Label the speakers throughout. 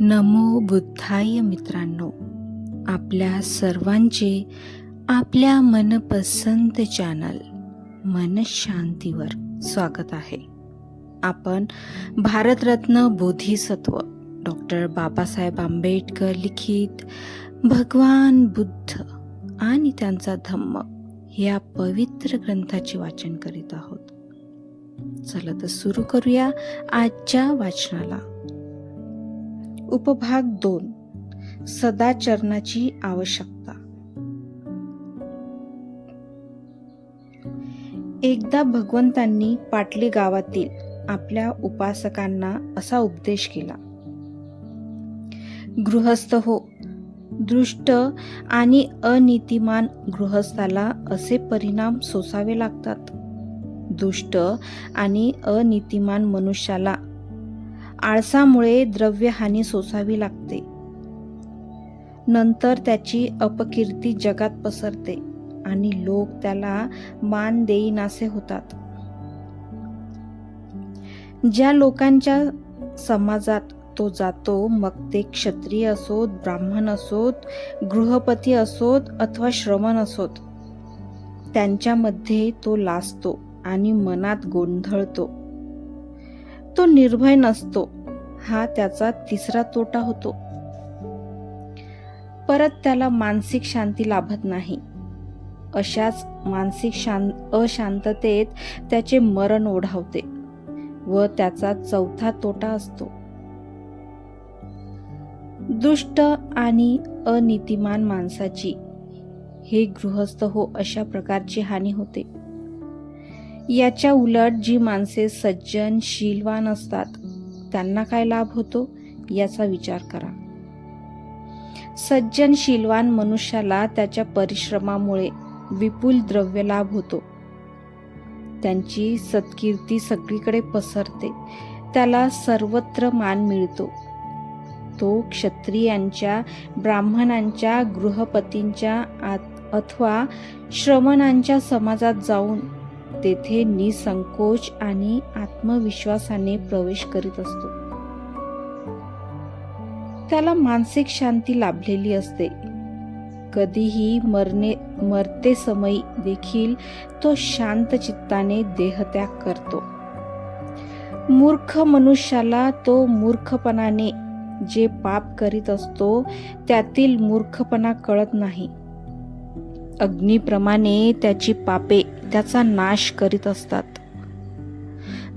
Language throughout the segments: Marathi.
Speaker 1: नमो बुद्धाय मित्रांनो, आपल्या सर्वांचे आपल्या मनपसंत चॅनल मन शांतीवर स्वागत आहे. आपण भारतरत्न बोधिसत्व डॉक्टर बाबासाहेब आंबेडकर लिखित भगवान बुद्ध आणि त्यांचा धम्म या पवित्र ग्रंथाचे वाचन करीत आहोत. चला तर सुरू करूया आजच्या वाचनाला. उपभाग 2, सदाचरणाची आवश्यकता. एकदा भगवंतांनी पाटली गावातील आपल्या उपासकांना असा उपदेश केला. गृहस्थ हो, दुष्ट आणि अनीतिमान गृहस्थाला असे परिणाम सोसावे लागतात. दुष्ट आणि अनीतिमान मनुष्याला आळसामुळे द्रव्यहानी सोसावी लागते. नंतर त्याची अपकीर्ती जगात पसरते आणि लोक त्याला मान देईनासे होतात. ज्या लोकांच्या समाजात तो जातो, मग ते क्षत्रिय असोत, ब्राह्मण असोत, गृहपती असोत अथवा श्रमण असोत, त्यांच्यामध्ये तो लाजतो आणि मनात गोंधळतो. तो निर्भय नसतो. हा त्याचा तिसरा तोटा होतो. परत त्याला मानसिक शांती लाभत नाही. अशाच मानसिक अशांततेत त्याचे मरण ओढावते व त्याचा चौथा तोटा असतो. दुष्ट आणि अनीतिमान माणसाची हे गृहस्थ हो अशा प्रकारची हानी होते. याच्या उलट जी माणसे सज्जन शीलवान असतात त्यांना काय लाभ होतो याचा विचार करा. सज्जन शीलवान मनुष्याला त्याच्या परिश्रमामुळे विपुल द्रव्य लाभ होतो. त्यांची सत्कीर्ती सगळीकडे पसरते. त्याला सर्वत्र मान मिळतो. तो क्षत्रियांच्या, ब्राह्मणांच्या, गृहपतींच्या अथवा श्रमणांच्या समाजात जाऊन तेथे निसंकोच आणि आत्मविश्वासाने प्रवेश करीत असतो. त्याला मानसिक शांती लाभलेली असते. कधीही मरते समयी देखील तो शांत चित्ताने देहत्याग करतो. मूर्ख मनुष्याला तो मूर्खपणाने जे पाप करीत असतो त्यातील मूर्खपणा कळत नाही. अग्नीप्रमाणे त्याची पापे त्याचा नाश करीत असतात.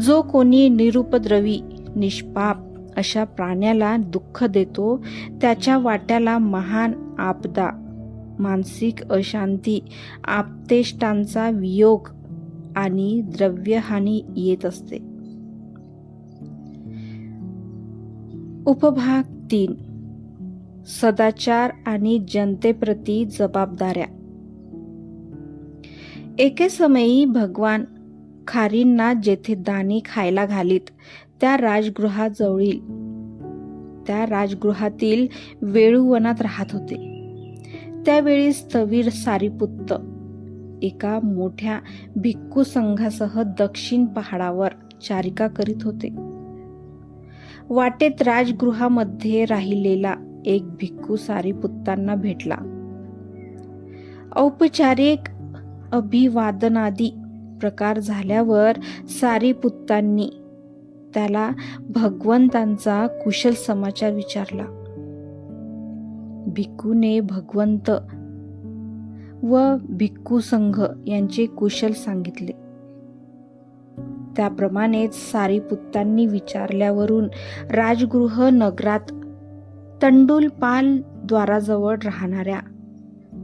Speaker 1: जो कोणी निरुपद्रवी, निष्पाप अशा प्राण्याला दुःख देतो त्याच्या वाट्याला महान आपदा, मानसिक अशांती, आप्तेष्टांचा वियोग आणि द्रव्यहानी येत असते. उपभाग 3, सदाचार आणि जनतेप्रती जबाबदाऱ्या. एके समयी भगवान खारींना जेथे दाणे खायला घालीत त्या राजगृहातील वेळूवनात राहत होते. त्यावेळी स्थवीर सारीपुत्त एका मोठ्या भिक्खू संघासह दक्षिण पहाडावर चारिका करीत होते. वाटेत राजगृहामध्ये राहिलेला एक भिक्खू सारीपुत्तांना भेटला. औपचारिक अभिवादनादी प्रकार झाल्यावर सारीपुत्तांनी त्याला भगवंतांचा कुशल समाचार विचारला. भिक्खूने भगवंत व भिक्खू संघ यांचे कुशल सांगितले. त्याप्रमाणेच सारीपुत्तांनी विचारल्यावरून राजगृह नगरात तंडुलपाल द्वाराजवळ राहणाऱ्या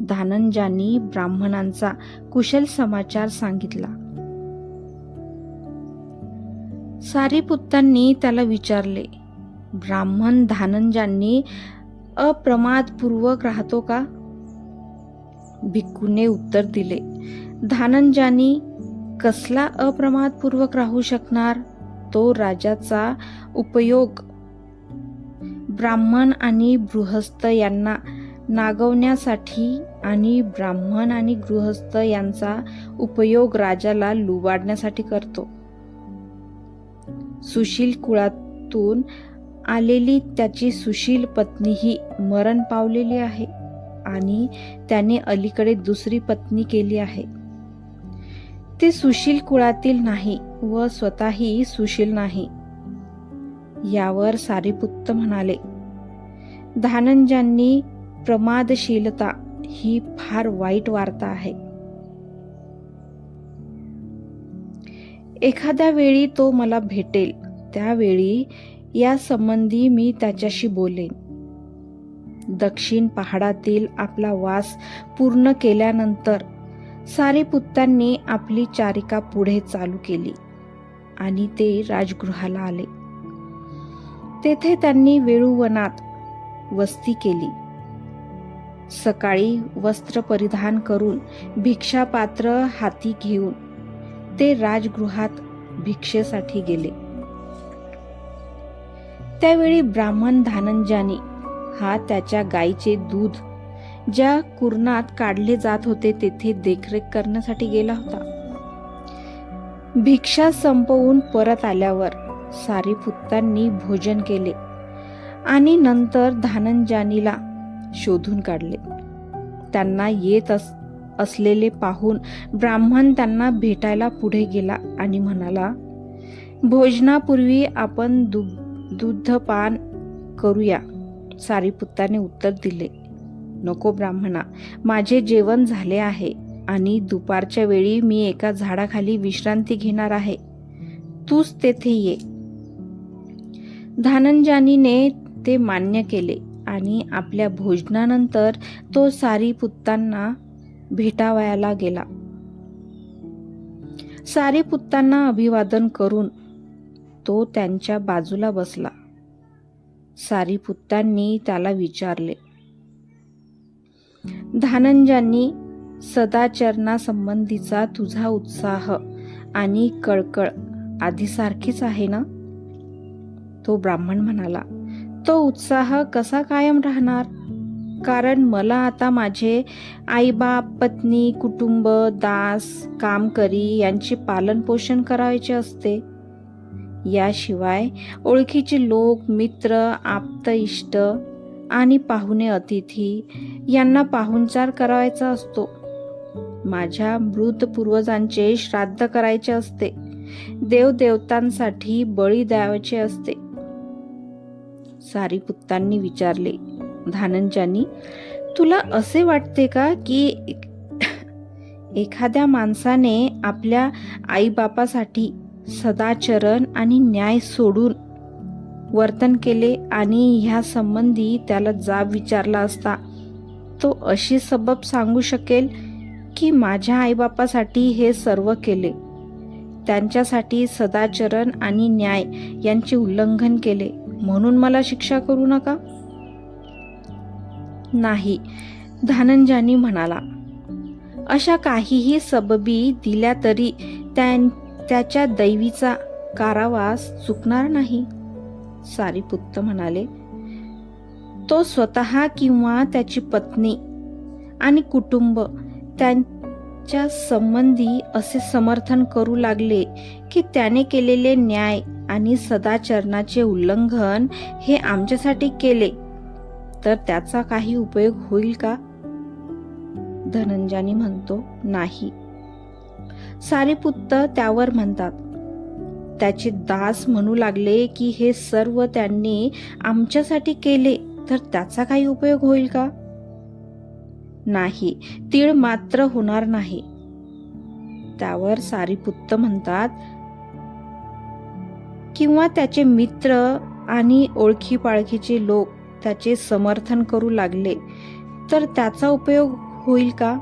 Speaker 1: धानंजांनी ब्राह्मणांचा कुशल समाचार सांगितला. सारीपुत्तांनी त्याला विचारले, ब्राह्मण धानंजांनी अप्रमादपूर्वक राहतो का? भिक्खूने उत्तर दिले, धानंजांनी कसला अप्रमादपूर्वक राहू शकणार? तो राजाचा उपयोग ब्राह्मण आणि गृहस्थ यांना नागवण्यासाठी आणि ब्राह्मण आणि गृहस्थ यांचा उपयोग राजाला लुबाडण्यासाठी करतो. सुशील कुळातून आलेली त्याची सुशील पत्नीही मरण पावलेली आहे आणि त्याने अलीकडे दुसरी पत्नी केली आहे. ते सुशील कुळातील नाही व स्वतःही सुशील नाही. यावर सारिपुत्त म्हणाले, धनंजयांनी प्रमादशीलता ही फार वाईट वार्ता आहे. एखाद्या वेळी तो मला भेटेल, त्यावेळी या संबंधी मी त्याच्याशी बोलेन. दक्षिण पहाडातील आपला वास पूर्ण केल्यानंतर सारिपुत्तांनी आपली चारिका पुढे चालू केली आणि ते राजगृहाला आले. तेथे त्यांनी वेळुवनात वस्ती केली. सकाळी वस्त्र परिधान करून भिक्षापात्र हाती घेऊन ते राजगृहात भिक्षेसाठी गेले. त्यावेळी ब्राह्मण धनंजयानी हा त्याच्या गायीचे दूध ज्या कुरणात काढले जात होते तेथे देखरेख करण्यासाठी गेला होता. भिक्षा संपवून परत आल्यावर सारिपुत्तांनी भोजन केले आणि नंतर धनंजयानीला शोधून काढले. त्यांना येत असलेले पाहून ब्राह्मण त्यांना भेटायला पुढे गेला आणि म्हणाला, भोजनापूर्वी आपण दुग्धपान करूया. सारिपुत्ताने उत्तर दिले, नको ब्राह्मणा, माझे जेवण झाले आहे आणि दुपारच्या वेळी मी एका झाडाखाली विश्रांती घेणार आहे. तूच तेथे ये. धनंजयानीने ते मान्य केले आणि आपल्या भोजनानंतर तो सारिपुत्तांना भेटावयाला गेला. सारिपुत्तांना अभिवादन करून तो त्यांच्या बाजूला बसला. सारिपुत्तांनी त्याला विचारले, धनंजयानी, सदाचरणासंबंधीचा तुझा उत्साह आणि कळकळ आधीसारखीच आहे ना? तो ब्राह्मण म्हणाला, तो उत्साह कसा कायम राहणार? कारण मला आता माझे आईबाप, पत्नी, कुटुंब, दास, कामकरी यांचे पालन पोषण करायचे असते. याशिवाय ओळखीचे लोक, मित्र, आप्त इष्ट आणि पाहुणे अतिथी यांना पाहुणचार करायचा असतो. माझ्या मृत पूर्वजांचे श्राद्ध करायचे असते. देवदेवतांसाठी बळी द्यायचे असते. सारिपुत्तांनी विचारले, धनंजयानी, तुला असे वाटते का की एखाद्या माणसाने आपल्या आईबापासाठी सदाचरण आणि न्याय सोडून वर्तन केले आणि ह्या संबंधी त्याला जाब विचारला असता तो अशी सबब सांगू शकेल की माझ्या आईबापासाठी हे सर्व केले, त्यांच्यासाठी सदाचरण आणि न्याय यांचे उल्लंघन केले म्हणून मला शिक्षा करू नका? नाही, धनंजयानी म्हणाला, अशा काहीही सबबी दिल्या तरी त्याच्या दैवीचा कारावास चुकणार नाही. सारिपुत्त म्हणाले, तो स्वतः किंवा त्याची पत्नी आणि कुटुंब त्यांच्या संबंधी असे समर्थन करू लागले की त्याने केलेले न्याय आणि सदाचरणाचे उल्लंघन हे आमच्यासाठी केले तर त्याचा काही उपयोग होईल का? धनंजयानी म्हणतो, नाही. सारिपुत्त त्यावर म्हणतात, त्याचे दास म्हणू लागले की हे सर्व त्यांनी आमच्यासाठी केले तर त्याचा काही उपयोग होईल का? नाही, तीळ मात्र होणार नाही. त्यावर सारिपुत्त म्हणतात, किंवा त्याचे मित्र आणि ओळखी पाळखीचे लोक त्याचे समर्थन करू लागले तर त्याचा उपयोग होईल का?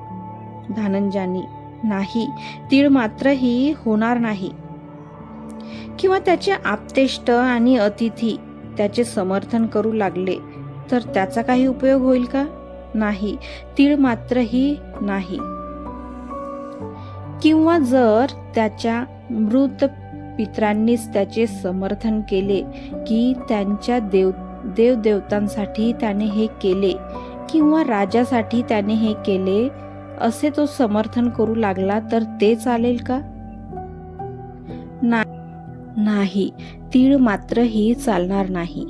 Speaker 1: धनंजयानी, नाही, तीळ मात्रही होणार नाही. किंवा त्याचे आप्तेष्ट आणि अतिथी त्याचे समर्थन करू लागले तर त्याचा काही उपयोग होईल का? नाही, तीळ मात्रही नाही. किंवा जर त्याच्या मृत पितरांनीच त्याचे समर्थन केले की त्यांच्या देवदेवतांसाठी त्याने हे केले किंवा राजासाठी त्याने हे केले असे तो समर्थन करू लागला तर ते चालेल का? नाही, तीळ मात्रही चालणार नाही.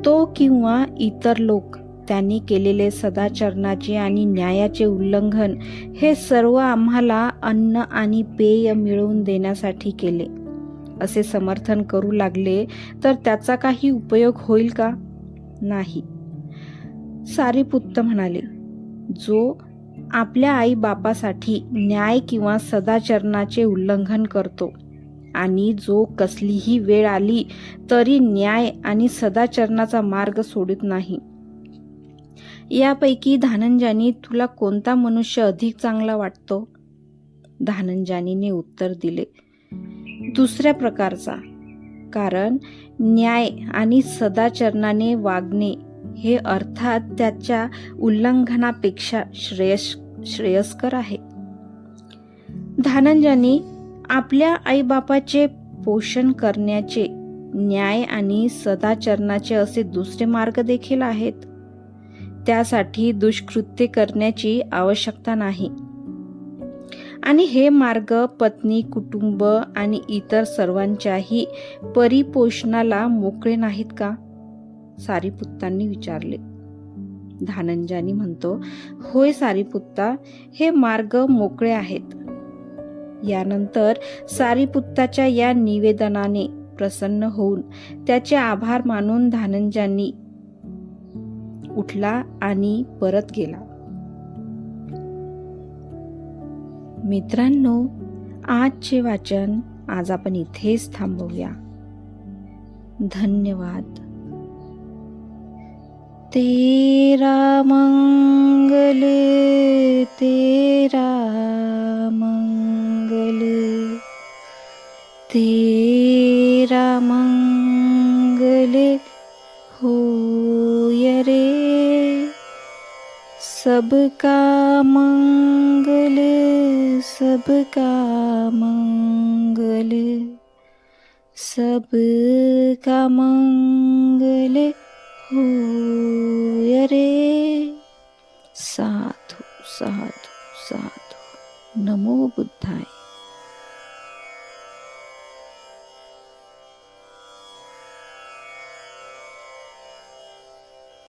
Speaker 1: तो किंवा इतर लोक त्यांनी केलेले सदाचरणाचे आणि न्यायाचे उल्लंघन हे सर्व आम्हाला अन्न आणि पेय मिळवून देण्यासाठी केले असे समर्थन करू लागले तर त्याचा काही उपयोग होईल का? नाही. सारिपुत्त म्हणाले, जो आपल्या आई बापासाठी न्याय किंवा सदाचरणाचे उल्लंघन करतो आणि जो कसलीही वेळ आली तरी न्याय आणि सदाचरणाचा मार्ग सोडत नाही, यापैकी धनंजयनी तुला कोणता मनुष्य अधिक चांगला वाटतो? धनंजयनीने उत्तर दिले, दुसऱ्या प्रकारचा, कारण न्याय आणि सदाचरणाने वागणे हे अर्थात त्याच्या उल्लंघनापेक्षा श्रेयस्कर आहे. धनंजयनी आपल्या आईबापाचे पोषण करण्याचे न्याय आणि सदाचरणाचे असे दुसरे मार्ग देखील आहेत. त्यासाठी दुष्कृत्य करण्याची आवश्यकता नाही आणि हे मार्ग पत्नी, कुटुंब आणि इतर सर्वांच्याही परिपोषणाला मोकळे नाहीत का? सारिपुत्तांनी विचारले. धनंजयनी म्हणतो, होय सारिपुत्ता, हे मार्ग मोकळे आहेत. यानंतर सारिपुत्ताच्या या निवेदनाने प्रसन्न होऊन त्याचे आभार मानून धनंजयनी उठला आणि परत गेला. मित्रांनो, आजचे वाचन आज आपण इथेच थांबवूया. धन्यवाद. तेरा मंगल, तेरा मंगल, तेरा मंगल होय रे. सबका मंगल, सबका मंगल, सबका मंगल होय रे. साधु साधु साधु. नमो बुद्धाय.